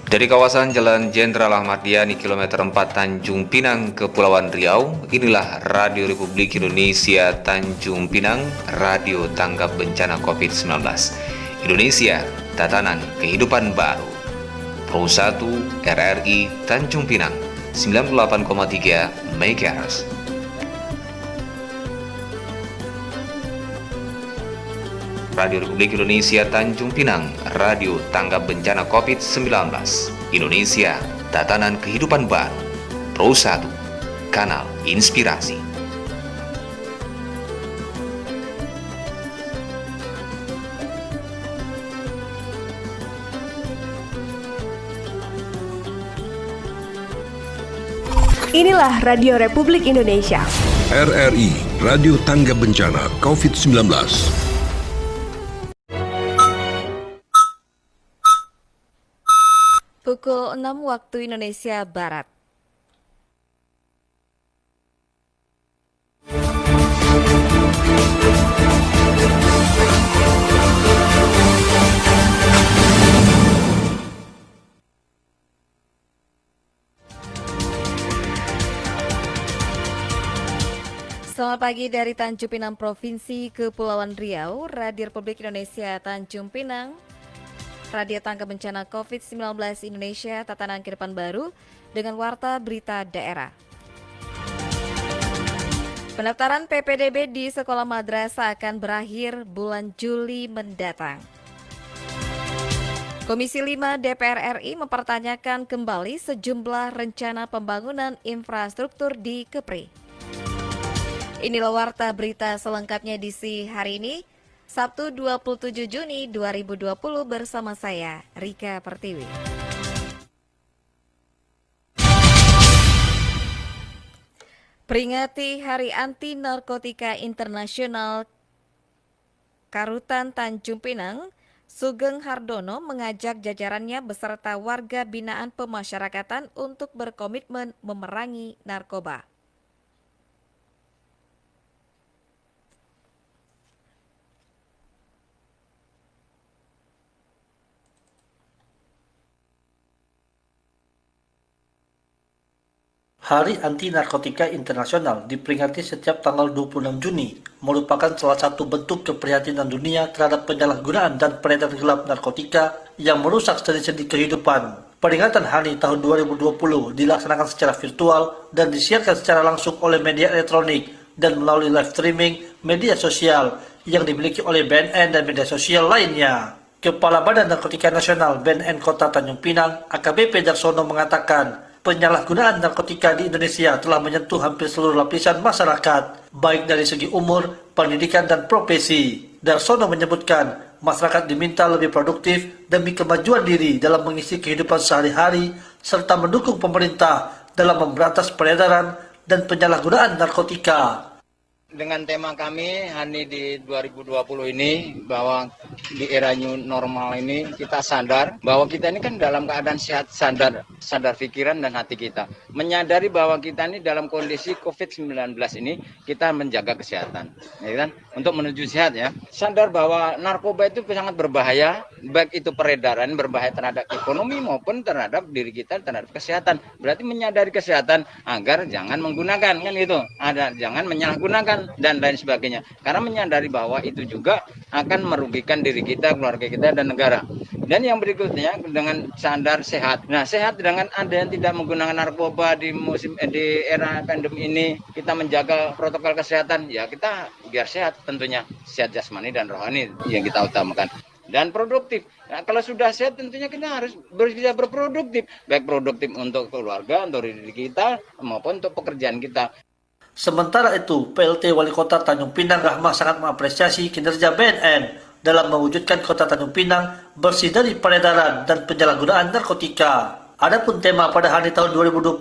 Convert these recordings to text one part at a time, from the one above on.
Dari kawasan Jalan Jenderal Ahmad Yani kilometer 4 Tanjung Pinang, Kepulauan Riau, inilah Radio Republik Indonesia Tanjung Pinang, Radio Tanggap Bencana COVID-19. Indonesia, Tatanan Kehidupan Baru. Pro 1 RRI Tanjung Pinang, 98,3 MHz. Radio Republik Indonesia Tanjung Pinang, Radio Tanggap Bencana COVID-19. Indonesia, Tatanan Kehidupan Baru. Pro 1, Kanal Inspirasi. Inilah Radio Republik Indonesia. RRI, Radio Tanggap Bencana COVID-19. Pukul 6 waktu Indonesia Barat. Selamat pagi dari Tanjung Pinang Provinsi Kepulauan Riau, Radio Republik Indonesia Tanjung Pinang, Radio Tanggap Bencana COVID-19 Indonesia Tatanan Kehidupan Baru dengan warta berita daerah. Pendaftaran PPDB di sekolah madrasah akan berakhir bulan Juli mendatang. Komisi 5 DPR RI mempertanyakan kembali sejumlah rencana pembangunan infrastruktur di Kepri. Inilah warta berita selengkapnya di hari ini, Sabtu 27 Juni 2020 bersama saya, Rika Pertiwi. Peringati Hari Anti Narkotika Internasional Karutan Tanjung Pinang, Sugeng Hardono mengajak jajarannya beserta warga binaan pemasyarakatan untuk berkomitmen memerangi narkoba. Hari Anti Narkotika Internasional diperingati setiap tanggal 26 Juni, merupakan salah satu bentuk keprihatinan dunia terhadap penyalahgunaan dan peredaran gelap narkotika yang merusak sendi-sendi kehidupan. Peringatan hari tahun 2020 dilaksanakan secara virtual dan disiarkan secara langsung oleh media elektronik dan melalui live streaming media sosial yang dimiliki oleh BNN dan media sosial lainnya. Kepala Badan Narkotika Nasional BNN Kota Tanjung Pinang, AKBP Darsono mengatakan, penyalahgunaan narkotika di Indonesia telah menyentuh hampir seluruh lapisan masyarakat, baik dari segi umur, pendidikan, dan profesi. Darsono menyebutkan, masyarakat diminta lebih produktif demi kemajuan diri dalam mengisi kehidupan sehari-hari, serta mendukung pemerintah dalam memberantas peredaran dan penyalahgunaan narkotika. Dengan tema kami Hani di 2020 ini, bahwa di era new normal ini kita sadar bahwa kita ini kan dalam keadaan sehat, sadar pikiran dan hati kita. Menyadari bahwa kita ini dalam kondisi COVID-19 ini kita menjaga kesehatan, ya kan? Untuk menuju sehat ya. Sadar bahwa narkoba itu sangat berbahaya, baik itu peredaran berbahaya terhadap ekonomi maupun terhadap diri kita, terhadap kesehatan. Berarti menyadari kesehatan agar jangan menggunakan, kan gitu. Jangan menyalahgunakan dan lain sebagainya. Karena menyadari bahwa itu juga akan merugikan diri kita, keluarga kita, dan negara. Dan yang berikutnya dengan sadar sehat. Nah, sehat dengan ada yang tidak menggunakan narkoba di era pandemi ini, kita menjaga protokol kesehatan. Ya kita biar sehat tentunya, sehat jasmani dan rohani yang kita utamakan. Dan produktif. Nah, kalau sudah sehat tentunya kita harus bisa berproduktif. Baik produktif untuk keluarga, untuk diri kita, maupun untuk pekerjaan kita. Sementara itu, PLT Wali Kota Tanjung Pinang Rahmah sangat mengapresiasi kinerja BNN dalam mewujudkan Kota Tanjung Pinang bersih dari peredaran dan penyalahgunaan narkotika. Adapun tema pada hari tahun 2020,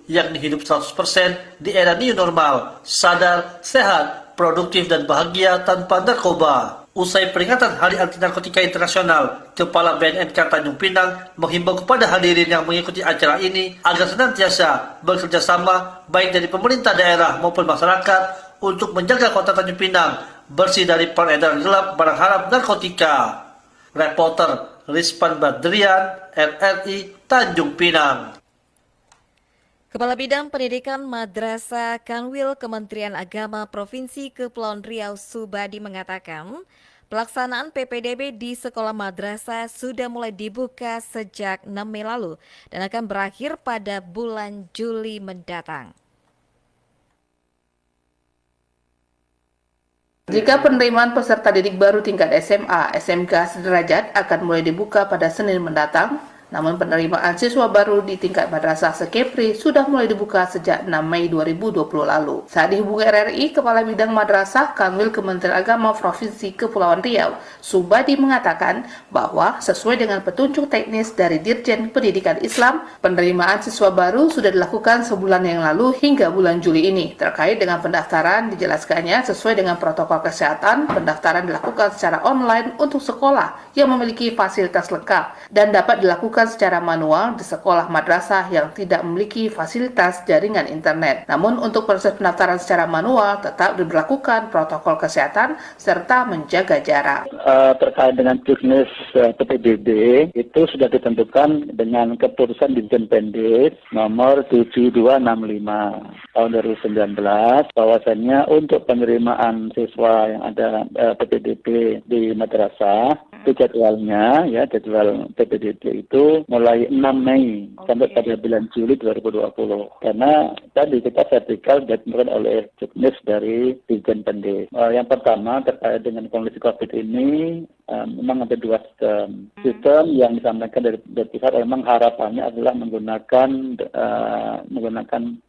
yakni hidup 100% di era new normal, sadar, sehat, produktif dan bahagia tanpa narkoba. Usai peringatan Hari Anti Narkotika Internasional, Kepala BNN Tanjung Pinang menghimbau kepada hadirin yang mengikuti acara ini agar senantiasa bekerja sama baik dari pemerintah daerah maupun masyarakat untuk menjaga Kota Tanjung Pinang bersih dari peredaran gelap barang haram narkotika. Reporter Rizpan Badrian, RRI Tanjung Pinang. Kepala Bidang Pendidikan Madrasah Kanwil Kementerian Agama Provinsi Kepulauan Riau Subadi mengatakan, pelaksanaan PPDB di sekolah madrasah sudah mulai dibuka sejak 6 Mei lalu dan akan berakhir pada bulan Juli mendatang. Jika penerimaan peserta didik baru tingkat SMA, SMK sederajat akan mulai dibuka pada Senin mendatang, namun penerimaan siswa baru di tingkat madrasah sekepri sudah mulai dibuka sejak 6 Mei 2020 lalu. Saat dihubungi RRI, Kepala Bidang Madrasah Kanwil Kementerian Agama Provinsi Kepulauan Riau, Subadi mengatakan bahwa sesuai dengan petunjuk teknis dari Dirjen Pendidikan Islam, penerimaan siswa baru sudah dilakukan sebulan yang lalu hingga bulan Juli ini. Terkait dengan pendaftaran, dijelaskannya sesuai dengan protokol kesehatan, pendaftaran dilakukan secara online untuk sekolah yang memiliki fasilitas lengkap dan dapat dilakukan secara manual di sekolah madrasah yang tidak memiliki fasilitas jaringan internet. Namun untuk proses pendaftaran secara manual tetap diberlakukan protokol kesehatan serta menjaga jarak. Terkait dengan juknis PPDB itu sudah ditentukan dengan keputusan Dirjen Pendik nomor 7265 tahun 2019 bahwasannya untuk penerimaan siswa yang ada PPDB di madrasah itu jadwalnya jadwal PPDB itu mulai 6 Mei sampai pada bulan Juli 2020 karena tadi kita vertikal ditentukan oleh juknis dari Dirjen Pendik. Yang pertama terkait dengan kondisi COVID ini memang ada dua sistem yang disampaikan dari pihak memang harapannya adalah menggunakan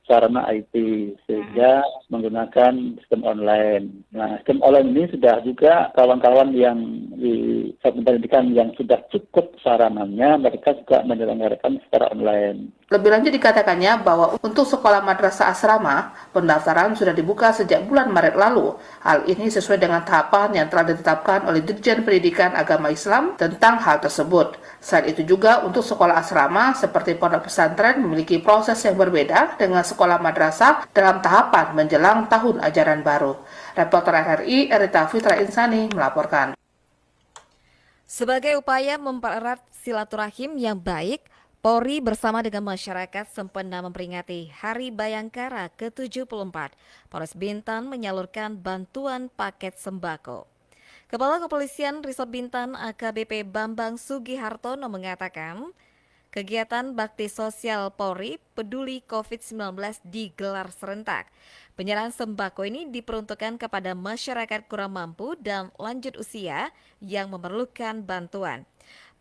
sarana IT sehingga menggunakan sistem online. Nah, sistem online ini sudah juga kawan-kawan yang di pendidikan yang sudah cukup sarananya mereka juga menyelenggarakan secara online. Lebih lanjut dikatakannya bahwa untuk sekolah madrasah asrama, pendaftaran sudah dibuka sejak bulan Maret lalu. Hal ini sesuai dengan tahapan yang telah ditetapkan oleh Dirjen Pendidikan Agama Islam tentang hal tersebut. Selain itu juga untuk sekolah asrama seperti pondok pesantren memiliki proses yang berbeda dengan sekolah madrasah dalam tahapan menjelang tahun ajaran baru. Reporter RRI Erita Fitra Insani melaporkan. Sebagai upaya mempererat silaturahim yang baik, Polri bersama dengan masyarakat sempena memperingati Hari Bayangkara ke-74. Polres Bintan menyalurkan bantuan paket sembako. Kepala Kepolisian Resort Bintan AKBP Bambang Sugihartono mengatakan, kegiatan bakti sosial Polri peduli COVID-19 digelar serentak. Penyerahan sembako ini diperuntukkan kepada masyarakat kurang mampu dan lanjut usia yang memerlukan bantuan.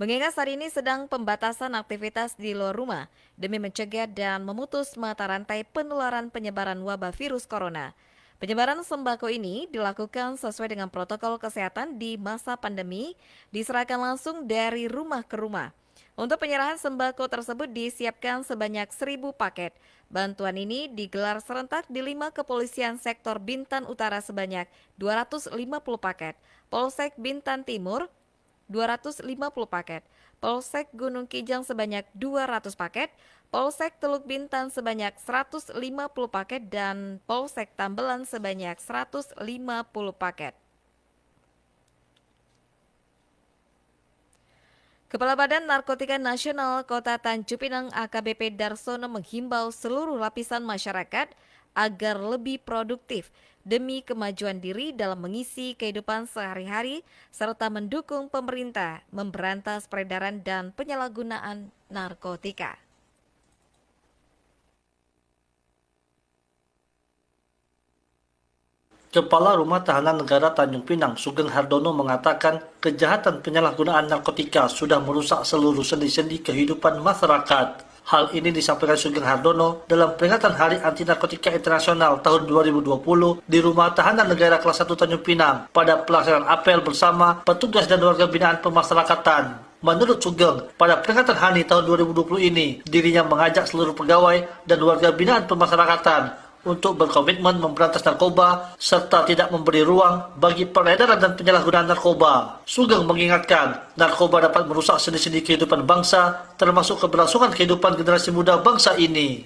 Mengingat saat ini sedang pembatasan aktivitas di luar rumah demi mencegah dan memutus mata rantai penularan penyebaran wabah virus corona. Penyebaran sembako ini dilakukan sesuai dengan protokol kesehatan di masa pandemi, diserahkan langsung dari rumah ke rumah. Untuk penyerahan sembako tersebut disiapkan sebanyak 1.000 paket. Bantuan ini digelar serentak di 5 kepolisian sektor Bintan Utara sebanyak 250 paket, Polsek Bintan Timur 250 paket, Polsek Gunung Kijang sebanyak 200 paket, Polsek Teluk Bintan sebanyak 150 paket, dan Polsek Tambelan sebanyak 150 paket. Kepala Badan Narkotika Nasional Kota Tanjung Pinang AKBP Darsono menghimbau seluruh lapisan masyarakat agar lebih produktif demi kemajuan diri dalam mengisi kehidupan sehari-hari serta mendukung pemerintah memberantas peredaran dan penyalahgunaan narkotika. Kepala Rumah Tahanan Negara Tanjung Pinang, Sugeng Hardono mengatakan kejahatan penyalahgunaan narkotika sudah merusak seluruh sendi-sendi kehidupan masyarakat. Hal ini disampaikan Sugeng Hardono dalam peringatan Hari Anti Narkotika Internasional tahun 2020 di Rumah Tahanan Negara Kelas 1 Tanjung Pinang pada pelaksanaan apel bersama petugas dan warga binaan pemasyarakatan. Menurut Sugeng, pada peringatan HANI tahun 2020 ini, dirinya mengajak seluruh pegawai dan warga binaan pemasyarakatan untuk berkomitmen memberantas narkoba serta tidak memberi ruang bagi peredaran dan penyalahgunaan narkoba. Sugeng mengingatkan, narkoba dapat merusak sendi-sendi kehidupan bangsa, termasuk keberlangsungan kehidupan generasi muda bangsa ini.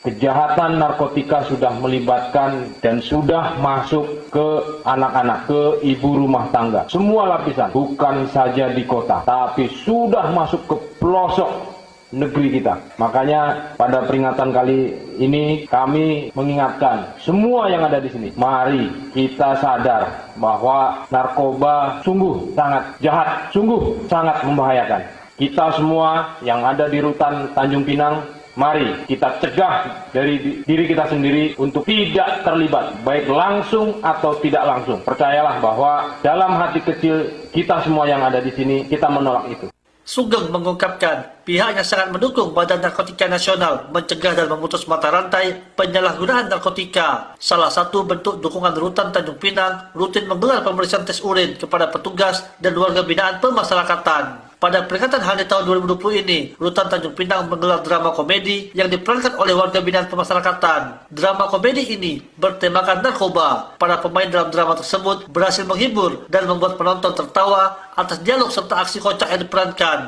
Kejahatan narkotika sudah melibatkan dan sudah masuk ke anak-anak, ke ibu rumah tangga. Semua lapisan, bukan saja di kota, tapi sudah masuk ke pelosok negeri kita. Makanya pada peringatan kali ini kami mengingatkan semua yang ada di sini, mari kita sadar bahwa narkoba sungguh sangat jahat, sungguh sangat membahayakan. Kita semua yang ada di rutan Tanjung Pinang, mari kita cegah dari diri kita sendiri untuk tidak terlibat, baik langsung atau tidak langsung. Percayalah bahwa dalam hati kecil kita semua yang ada di sini, kita menolak itu. Sugeng mengungkapkan pihaknya sangat mendukung Badan Narkotika Nasional mencegah dan memutus mata rantai penyalahgunaan narkotika. Salah satu bentuk dukungan Rutan Tanjung Pinang rutin menggelar pemeriksaan tes urin kepada petugas dan warga binaan pemasyarakatan. Pada peringatan hari tahun 2020 ini, Rutan Tanjung Pinang menggelar drama komedi yang diperankan oleh warga binaan pemasyarakatan. Drama komedi ini bertemakan narkoba. Para pemain dalam drama tersebut berhasil menghibur dan membuat penonton tertawa atas dialog serta aksi kocak yang diperankan.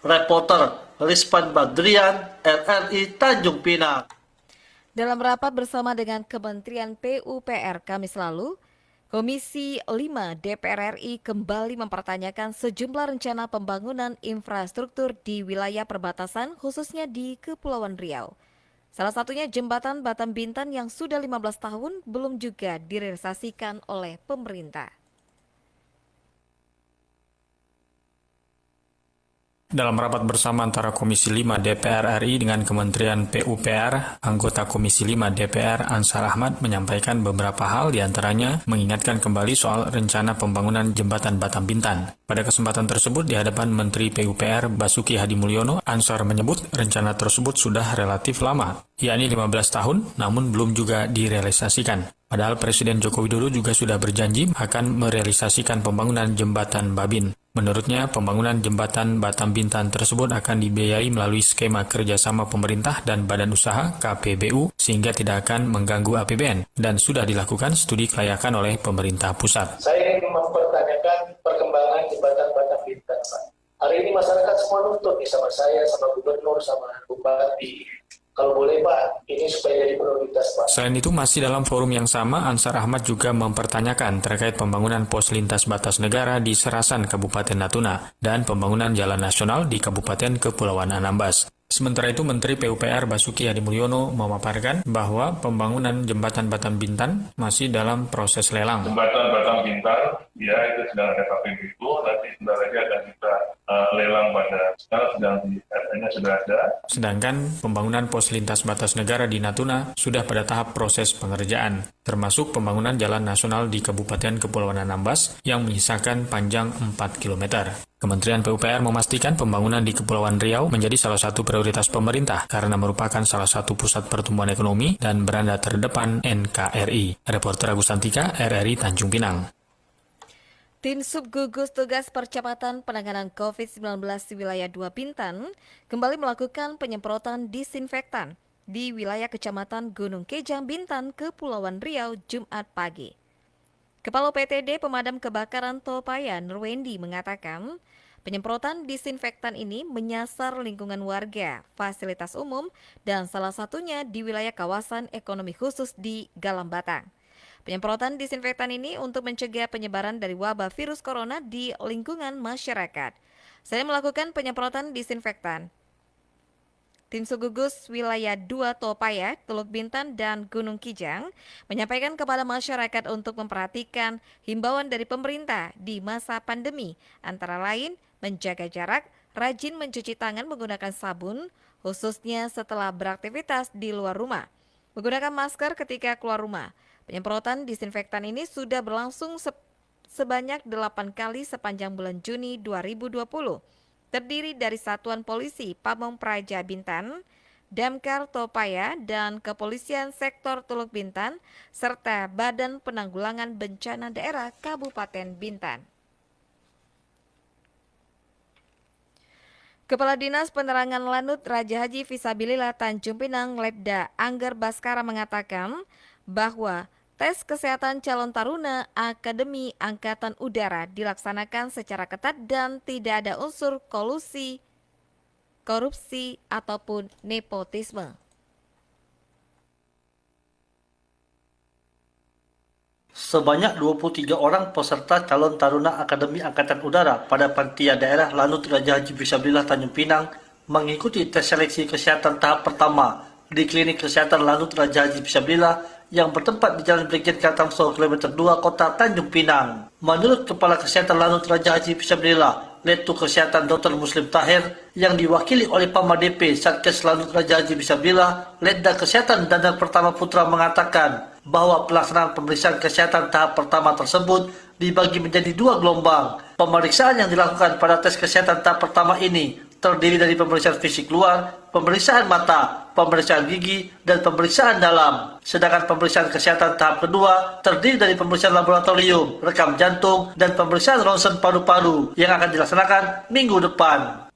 Reporter Rizpan Badrian, RRI Tanjung Pinang. Dalam rapat bersama dengan Kementerian PUPR Kamis lalu, Komisi 5 DPR RI kembali mempertanyakan sejumlah rencana pembangunan infrastruktur di wilayah perbatasan khususnya di Kepulauan Riau. Salah satunya jembatan Batam Bintan yang sudah 15 tahun belum juga direalisasikan oleh pemerintah. Dalam rapat bersama antara Komisi 5 DPR RI dengan Kementerian PUPR, anggota Komisi 5 DPR Ansar Ahmad menyampaikan beberapa hal diantaranya mengingatkan kembali soal rencana pembangunan jembatan Batam Bintan. Pada kesempatan tersebut di hadapan Menteri PUPR Basuki Hadimulyono, Ansar menyebut rencana tersebut sudah relatif lama, yakni 15 tahun namun belum juga direalisasikan. Padahal Presiden Joko Widodo juga sudah berjanji akan merealisasikan pembangunan jembatan Babin. Menurutnya, pembangunan jembatan Batam Bintan tersebut akan dibiayai melalui skema kerjasama pemerintah dan badan usaha KPBU sehingga tidak akan mengganggu APBN dan sudah dilakukan studi kelayakan oleh pemerintah pusat. Saya ingin mempertanyakan perkembangan jembatan Batam Bintan, Pak. Hari ini masyarakat semua nuntut sama saya, sama gubernur, sama bupati. Kalau boleh Pak, ini supaya jadi prioritas Pak. Selain itu, masih dalam forum yang sama, Ansar Ahmad juga mempertanyakan terkait pembangunan pos lintas batas negara di Serasan, Kabupaten Natuna, dan pembangunan jalan nasional di Kabupaten Kepulauan Anambas. Sementara itu, Menteri PUPR Basuki Hadimulyono memaparkan bahwa pembangunan jembatan Batam Bintan masih dalam proses lelang. Jembatan Batam Bintan, ya itu sedang ada KPBU, nanti sebentar lagi akan kita lelang pada sekarang sedang di RT-nya sudah ada. Sedangkan pembangunan pos lintas batas negara di Natuna sudah pada tahap proses pengerjaan, termasuk pembangunan jalan nasional di Kabupaten Kepulauan Anambas yang menyisakan panjang 4 km. Kementerian PUPR memastikan pembangunan di Kepulauan Riau menjadi salah satu prioritas pemerintah karena merupakan salah satu pusat pertumbuhan ekonomi dan beranda terdepan NKRI. Reporter Agus Santika, RRI Tanjung Pinang. Tim Sub Gugus Tugas Percepatan Penanganan COVID-19 di wilayah 2 Bintan kembali melakukan penyemprotan disinfektan di wilayah Kecamatan Gunung Kejang, Bintan, Kepulauan Riau, Jumat pagi. Kepala PTD Pemadam Kebakaran Topaya, Nurwendi, mengatakan penyemprotan disinfektan ini menyasar lingkungan warga, fasilitas umum, dan salah satunya di wilayah kawasan ekonomi khusus di Galambatang. Penyemprotan disinfektan ini untuk mencegah penyebaran dari wabah virus corona di lingkungan masyarakat. Saya melakukan penyemprotan disinfektan. Tim Sugugus Wilayah 2 Topaya, Teluk Bintan, dan Gunung Kijang menyampaikan kepada masyarakat untuk memperhatikan himbauan dari pemerintah di masa pandemi, antara lain menjaga jarak, rajin mencuci tangan menggunakan sabun, khususnya setelah beraktivitas di luar rumah, menggunakan masker ketika keluar rumah. Penyemprotan disinfektan ini sudah berlangsung sebanyak 8 kali sepanjang bulan Juni 2020. Terdiri dari Satuan Polisi Pamong Praja Bintan, Damkar Topaya, dan Kepolisian Sektor Teluk Bintan, serta Badan Penanggulangan Bencana Daerah Kabupaten Bintan. Kepala Dinas Penerangan Lanut Raja Haji Fisabilillah Tanjung Pinang, Letda Angger Baskara, mengatakan bahwa tes kesehatan calon taruna Akademi Angkatan Udara dilaksanakan secara ketat dan tidak ada unsur kolusi, korupsi, ataupun nepotisme. Sebanyak 23 orang peserta calon taruna Akademi Angkatan Udara pada Panitia Daerah Lanut Raja Haji Fisabilillah Tanjung Pinang mengikuti tes seleksi kesehatan tahap pertama di Klinik Kesehatan Lanut Raja Haji Fisabilillah yang bertempat di Jalan Brigjen Kartamso, kilometer 2, Kota Tanjung Pinang. Menurut Kepala Kesehatan Lanut Raja Haji Fisabilillah, Letu Kesehatan Dr. Muslim Tahir, yang diwakili oleh Pama DP Satgas Lanut Raja Haji Fisabilillah, Letda Kesehatan Dandan Pertama Putra mengatakan bahwa pelaksanaan pemeriksaan kesehatan tahap pertama tersebut dibagi menjadi 2 gelombang. Pemeriksaan yang dilakukan pada tes kesehatan tahap pertama ini terdiri dari pemeriksaan fisik luar, pemeriksaan mata, pemeriksaan gigi, dan pemeriksaan dalam. Sedangkan pemeriksaan kesehatan tahap kedua terdiri dari pemeriksaan laboratorium, rekam jantung, dan pemeriksaan ronsen paru-paru yang akan dilaksanakan minggu depan.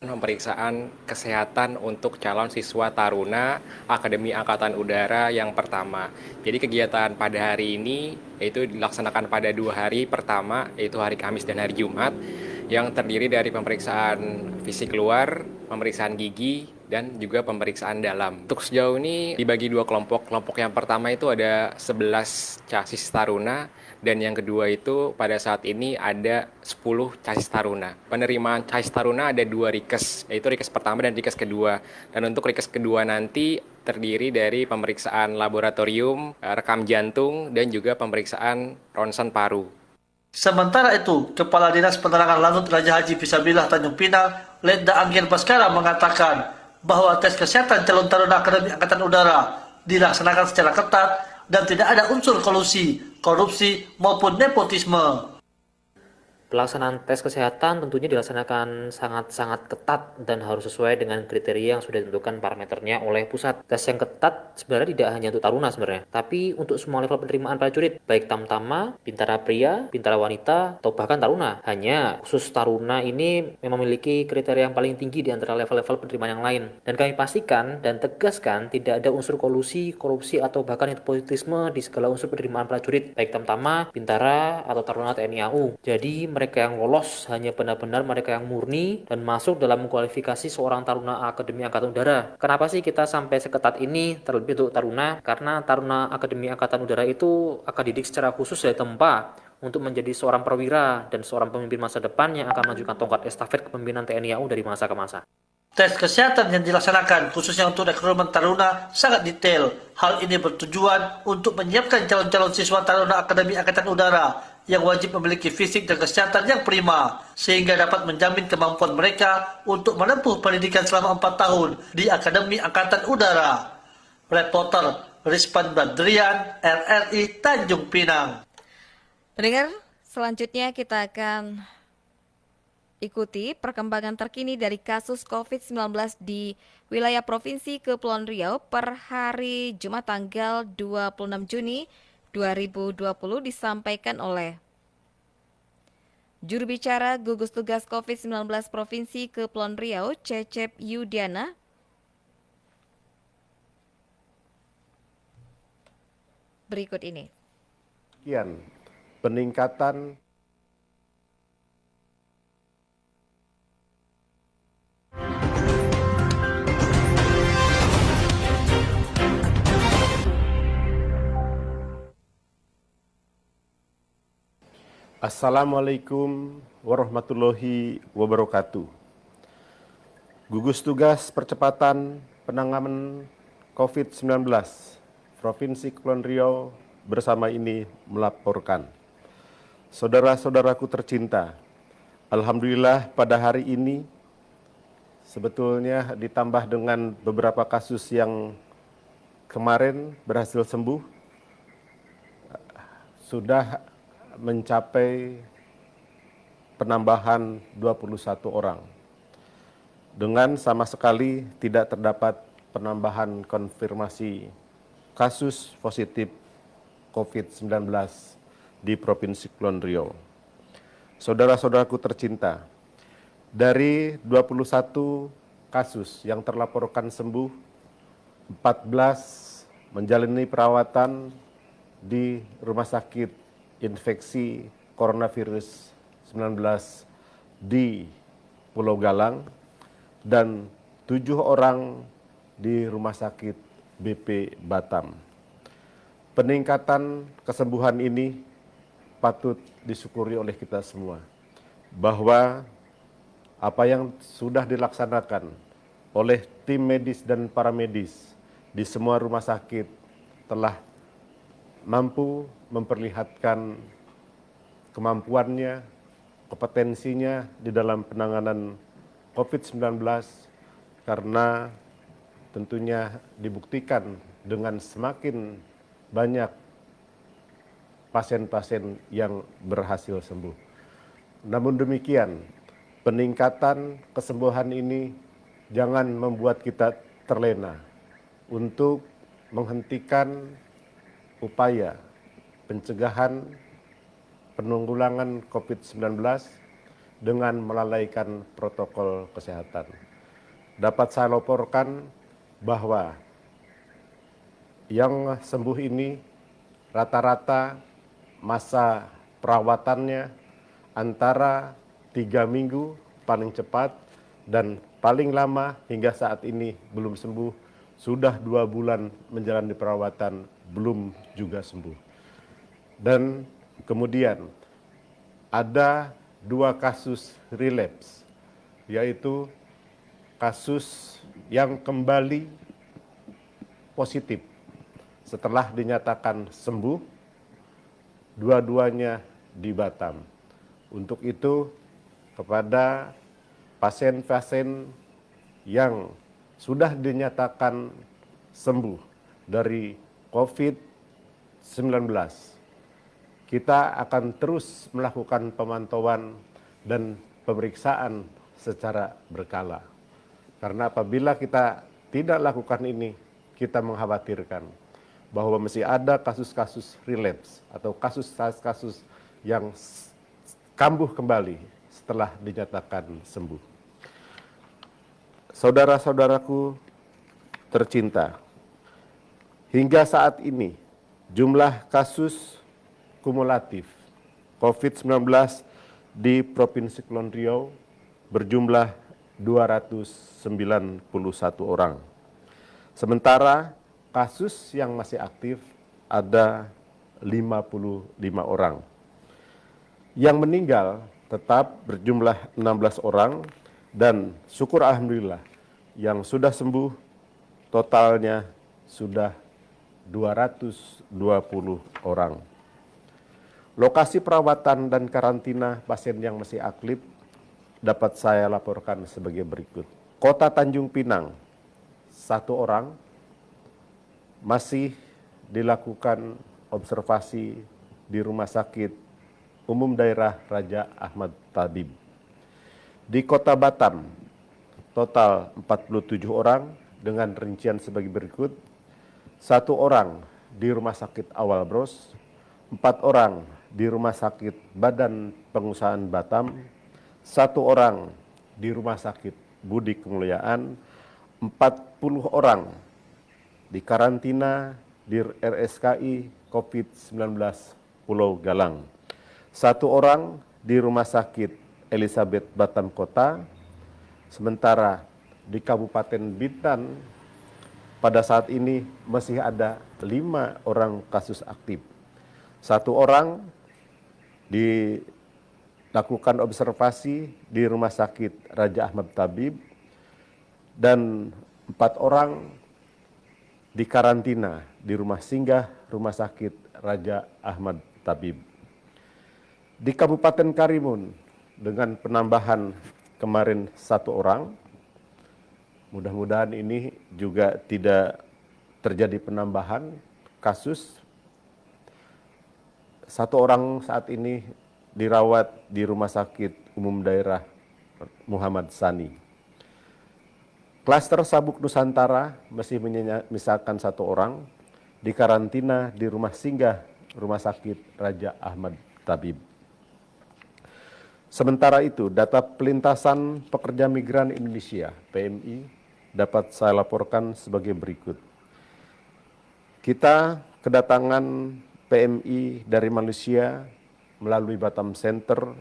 Pemeriksaan kesehatan untuk calon siswa taruna Akademi Angkatan Udara yang pertama. Jadi kegiatan pada hari ini yaitu dilaksanakan pada 2 hari pertama, yaitu hari Kamis dan hari Jumat, yang terdiri dari pemeriksaan fisik luar, pemeriksaan gigi, dan juga pemeriksaan dalam. Untuk sejauh ini dibagi 2 kelompok. Kelompok yang pertama itu ada 11 chassis taruna, dan yang kedua itu pada saat ini ada 10 chassis taruna. Penerimaan chassis taruna ada 2 rikes, yaitu rikes pertama dan rikes kedua. Dan untuk rikes kedua nanti terdiri dari pemeriksaan laboratorium, rekam jantung, dan juga pemeriksaan ronsen paru. Sementara itu, Kepala Dinas Penerangan Lanut Raja Haji Fisabilillah Tanjung Pinang, Letda Angger Baskara mengatakan bahwa tes kesehatan calon taruna Akademi Angkatan Udara dilaksanakan secara ketat dan tidak ada unsur kolusi, korupsi, maupun nepotisme. Pelaksanaan tes kesehatan tentunya dilaksanakan sangat-sangat ketat dan harus sesuai dengan kriteria yang sudah ditentukan parameternya oleh pusat. Tes yang ketat sebenarnya tidak hanya untuk taruna sebenarnya, tapi untuk semua level penerimaan prajurit, baik tamtama, bintara pria, bintara wanita, atau bahkan taruna. Hanya khusus taruna ini memang memiliki kriteria yang paling tinggi di antara level-level penerimaan yang lain. Dan kami pastikan dan tegaskan tidak ada unsur kolusi, korupsi, atau bahkan nepotisme di segala unsur penerimaan prajurit, baik tamtama, bintara, atau taruna TNI AU. Jadi mereka yang lolos hanya benar-benar mereka yang murni dan masuk dalam kualifikasi seorang taruna Akademi Angkatan Udara. Kenapa sih kita sampai seketat ini terlebih untuk taruna? Karena taruna Akademi Angkatan Udara itu akan dididik secara khusus dari tempa untuk menjadi seorang perwira dan seorang pemimpin masa depan yang akan melanjutkan tongkat estafet kepemimpinan TNI AU dari masa ke masa. Tes kesehatan yang dilaksanakan khususnya untuk rekrutmen taruna sangat detail. Hal ini bertujuan untuk menyiapkan calon-calon siswa taruna Akademi Angkatan Udara yang wajib memiliki fisik dan kesehatan yang prima, sehingga dapat menjamin kemampuan mereka untuk menempuh pendidikan selama 4 tahun di Akademi Angkatan Udara. Reporter Rizpan Badrian, RRI Tanjung Pinang. Pendengar, selanjutnya kita akan ikuti perkembangan terkini dari kasus COVID-19 di wilayah Provinsi Kepulauan Riau per hari Jumat tanggal 26 Juni 2020 disampaikan oleh Juru bicara Gugus Tugas COVID-19 Provinsi Kepulauan Riau, Cecep Yudiana. Berikut ini. Peningkatan Assalamualaikum warahmatullahi wabarakatuh. Gugus Tugas Percepatan Penanganan COVID-19 Provinsi Kepulauan Riau bersama ini melaporkan. Saudara-saudaraku tercinta, alhamdulillah pada hari ini sebetulnya ditambah dengan beberapa kasus yang kemarin berhasil sembuh, sudah mencapai penambahan 21 orang. Dengan sama sekali tidak terdapat penambahan konfirmasi kasus positif COVID-19 di Provinsi Kepulauan Riau. Saudara-saudaraku tercinta, dari 21 kasus yang terlaporkan sembuh, 14 menjalani perawatan di Rumah Sakit Infeksi Coronavirus 19 di Pulau Galang dan 7 orang di Rumah Sakit BP Batam. peningkatan kesembuhan ini patut disyukuri oleh kita semua, bahwa apa yang sudah dilaksanakan oleh tim medis dan paramedis di semua rumah sakit telah mampu memperlihatkan kemampuannya, kompetensinya di dalam penanganan COVID-19, karena tentunya dibuktikan dengan semakin banyak pasien-pasien yang berhasil sembuh. Namun demikian, peningkatan kesembuhan ini jangan membuat kita terlena untuk menghentikan upaya pencegahan penanggulangan COVID-19 dengan melalaikan protokol kesehatan. Dapat saya laporkan bahwa yang sembuh ini rata-rata masa perawatannya antara 3 minggu paling cepat, dan paling lama hingga saat ini belum sembuh, sudah 2 bulan menjalani perawatan belum juga sembuh. Dan kemudian ada 2 kasus relapse, yaitu kasus yang kembali positif setelah dinyatakan sembuh, dua-duanya di Batam. Untuk itu, kepada pasien-pasien yang sudah dinyatakan sembuh dari COVID-19, kita akan terus melakukan pemantauan dan pemeriksaan secara berkala. Karena apabila kita tidak lakukan ini, kita mengkhawatirkan bahwa masih ada kasus-kasus relapse atau kasus-kasus yang kambuh kembali setelah dinyatakan sembuh. Saudara-saudaraku tercinta, hingga saat ini jumlah kasus kumulatif COVID-19 di Provinsi Kepulauan Riau berjumlah 291 orang. Sementara kasus yang masih aktif ada 55 orang. Yang meninggal tetap berjumlah 16 orang, dan syukur alhamdulillah yang sudah sembuh totalnya sudah 220 orang. Lokasi perawatan dan karantina pasien yang masih aktif dapat saya laporkan sebagai berikut. Kota Tanjung Pinang, 1 orang masih dilakukan observasi di Rumah Sakit Umum Daerah Raja Ahmad Tabib. Di Kota Batam, total 47 orang dengan rincian sebagai berikut. 1 orang di Rumah Sakit Awal Bros, 4 orang di Rumah Sakit Badan Pengusahaan Batam, 1 orang di Rumah Sakit Budi Kemuliaan, 40 orang di karantina di RSKI COVID-19 Pulau Galang, 1 orang di Rumah Sakit Elizabeth Batam Kota. Sementara di Kabupaten Bintan pada saat ini masih ada 5 orang kasus aktif. 1 orang dilakukan observasi di Rumah Sakit Raja Ahmad Tabib, dan 4 orang dikarantina di rumah singgah Rumah Sakit Raja Ahmad Tabib. Di Kabupaten Karimun dengan penambahan kemarin 1 orang, mudah-mudahan ini juga tidak terjadi penambahan kasus. 1 orang saat ini dirawat di Rumah Sakit Umum Daerah Muhammad Sani. Klaster Sabuk Nusantara masih menyisakan 1 orang dikarantina di rumah singgah Rumah Sakit Raja Ahmad Tabib. Sementara itu, data pelintasan pekerja migran Indonesia (PMI) dapat saya laporkan sebagai berikut. Kita kedatangan PMI dari Malaysia melalui Batam Center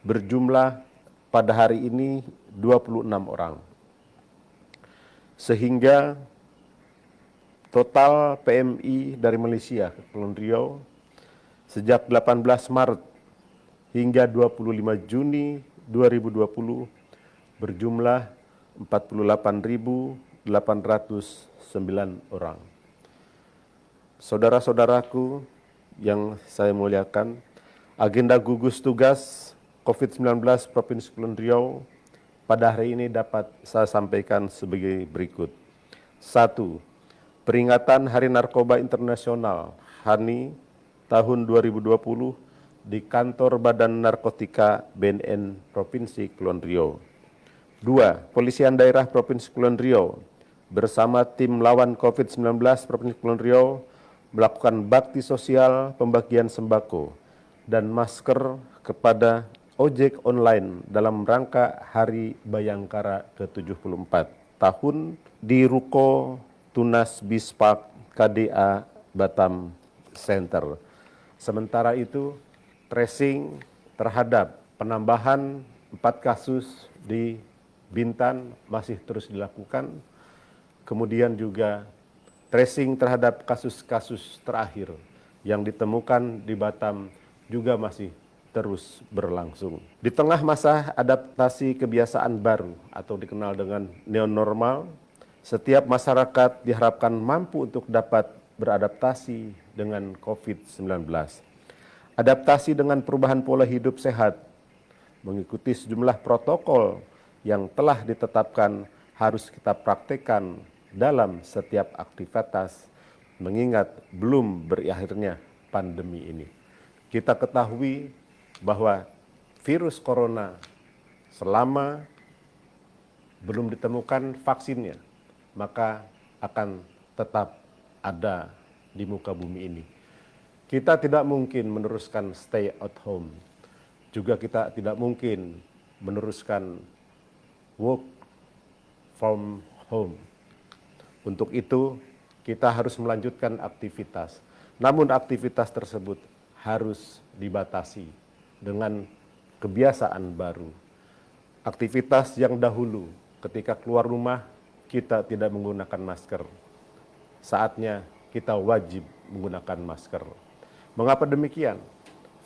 berjumlah pada hari ini 26 orang. Sehingga Total PMI dari Malaysia ke Kepulauan Riau sejak 18 Maret hingga 25 Juni 2020 berjumlah 48.809 orang. Saudara-saudaraku yang saya muliakan, agenda gugus tugas COVID-19 Provinsi Kepulauan Riau pada hari ini dapat saya sampaikan sebagai berikut. 1. Peringatan Hari Narkoba Internasional HANI tahun 2020 di Kantor Badan Narkotika BNN Provinsi Kepulauan Riau. 2. Polisian Daerah Provinsi Kepulauan Riau bersama tim lawan COVID-19 Provinsi Kepulauan Riau melakukan bakti sosial pembagian sembako dan masker kepada ojek online dalam rangka Hari Bayangkara ke-74 tahun di Ruko Tunas Bispark KDA Batam Center. Sementara itu, tracing terhadap penambahan 4 kasus di Bintan masih terus dilakukan. Kemudian juga tracing terhadap kasus-kasus terakhir yang ditemukan di Batam juga masih terus berlangsung. Di tengah masa adaptasi kebiasaan baru atau dikenal dengan new normal, setiap masyarakat diharapkan mampu untuk dapat beradaptasi dengan COVID-19. Adaptasi dengan perubahan pola hidup sehat, mengikuti sejumlah protokol yang telah ditetapkan harus kita praktekkan dalam setiap aktivitas, mengingat belum berakhirnya pandemi ini. Kita ketahui bahwa virus corona selama belum ditemukan vaksinnya, maka akan tetap ada di muka bumi ini. Kita tidak mungkin meneruskan stay at home. Juga kita tidak mungkin meneruskan work from home. Untuk itu, kita harus melanjutkan aktivitas. Namun aktivitas tersebut harus dibatasi dengan kebiasaan baru. Aktivitas yang dahulu ketika keluar rumah kita tidak menggunakan masker. Saatnya kita wajib menggunakan masker. Mengapa demikian?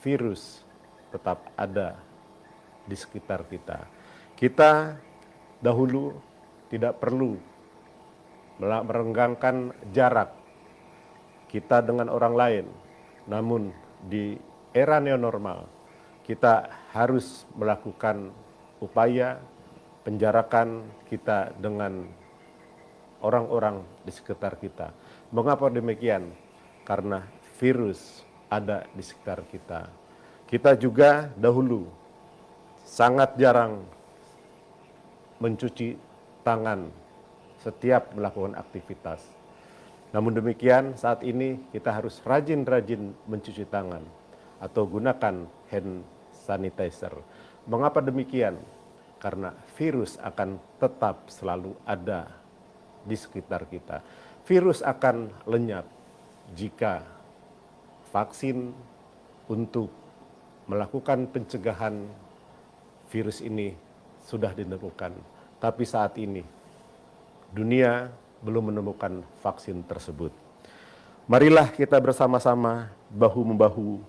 Virus tetap ada di sekitar kita. Kita dahulu tidak perlu merenggangkan jarak kita dengan orang lain. Namun di era new normal, kita harus melakukan upaya penjarakan kita dengan orang-orang di sekitar kita. Mengapa demikian? Karena virus ada di sekitar kita. Kita juga dahulu sangat jarang mencuci tangan setiap melakukan aktivitas. Namun demikian, saat ini kita harus rajin-rajin mencuci tangan atau gunakan hand sanitizer. Mengapa demikian? Karena virus akan tetap selalu ada di sekitar kita. Virus akan lenyap jika vaksin untuk melakukan pencegahan virus ini sudah ditemukan. Tapi saat ini dunia belum menemukan vaksin tersebut. Marilah kita bersama-sama bahu-membahu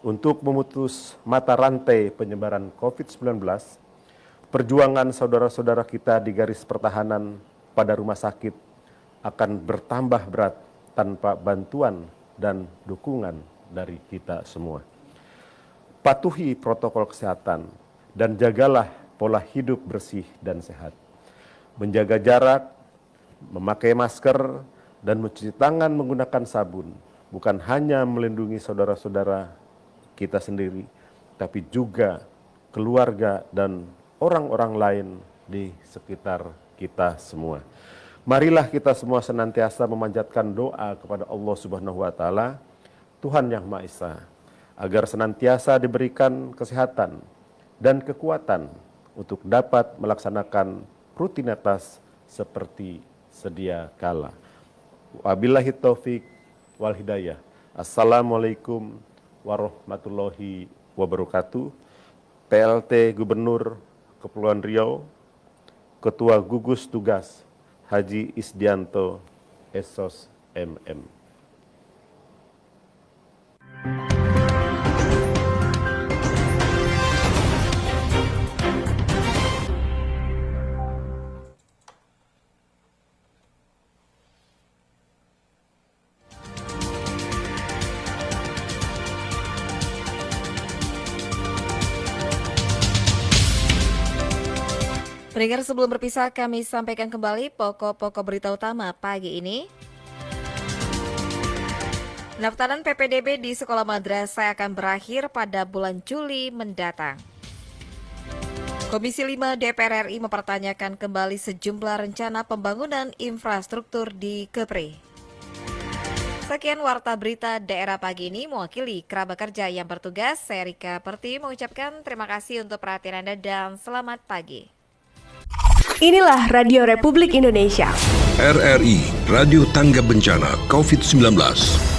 untuk memutus mata rantai penyebaran COVID-19. Perjuangan saudara-saudara kita di garis pertahanan pada rumah sakit akan bertambah berat tanpa bantuan dan dukungan dari kita semua. Patuhi protokol kesehatan dan jagalah pola hidup bersih dan sehat. Menjaga jarak, memakai masker, dan mencuci tangan menggunakan sabun bukan hanya melindungi saudara-saudara kita sendiri, tapi juga keluarga dan orang-orang lain di sekitar kita semua. Marilah kita semua senantiasa memanjatkan doa kepada Allah Subhanahu wa Ta'ala, Tuhan yang Maha Esa, agar senantiasa diberikan kesehatan dan kekuatan untuk dapat melaksanakan rutinitas seperti sedia kala. Wabillahi taufik wal hidayah. Assalamualaikum warahmatullahi wabarakatuh. PLT Gubernur Kepulauan Riau, Ketua Gugus Tugas Haji Isdianto Esos MM. Pendengar, sebelum berpisah kami sampaikan kembali pokok-pokok berita utama pagi ini. Pendaftaran PPDB di sekolah madrasah akan berakhir pada bulan Juli mendatang. Komisi 5 DPR RI mempertanyakan kembali sejumlah rencana pembangunan infrastruktur di Kepri. Sekian warta berita daerah pagi ini, mewakili kerabat kerja yang bertugas, saya Rika Perti mengucapkan terima kasih untuk perhatian Anda dan selamat pagi. Inilah Radio Republik Indonesia. RRI, Radio Tangga Bencana COVID-19.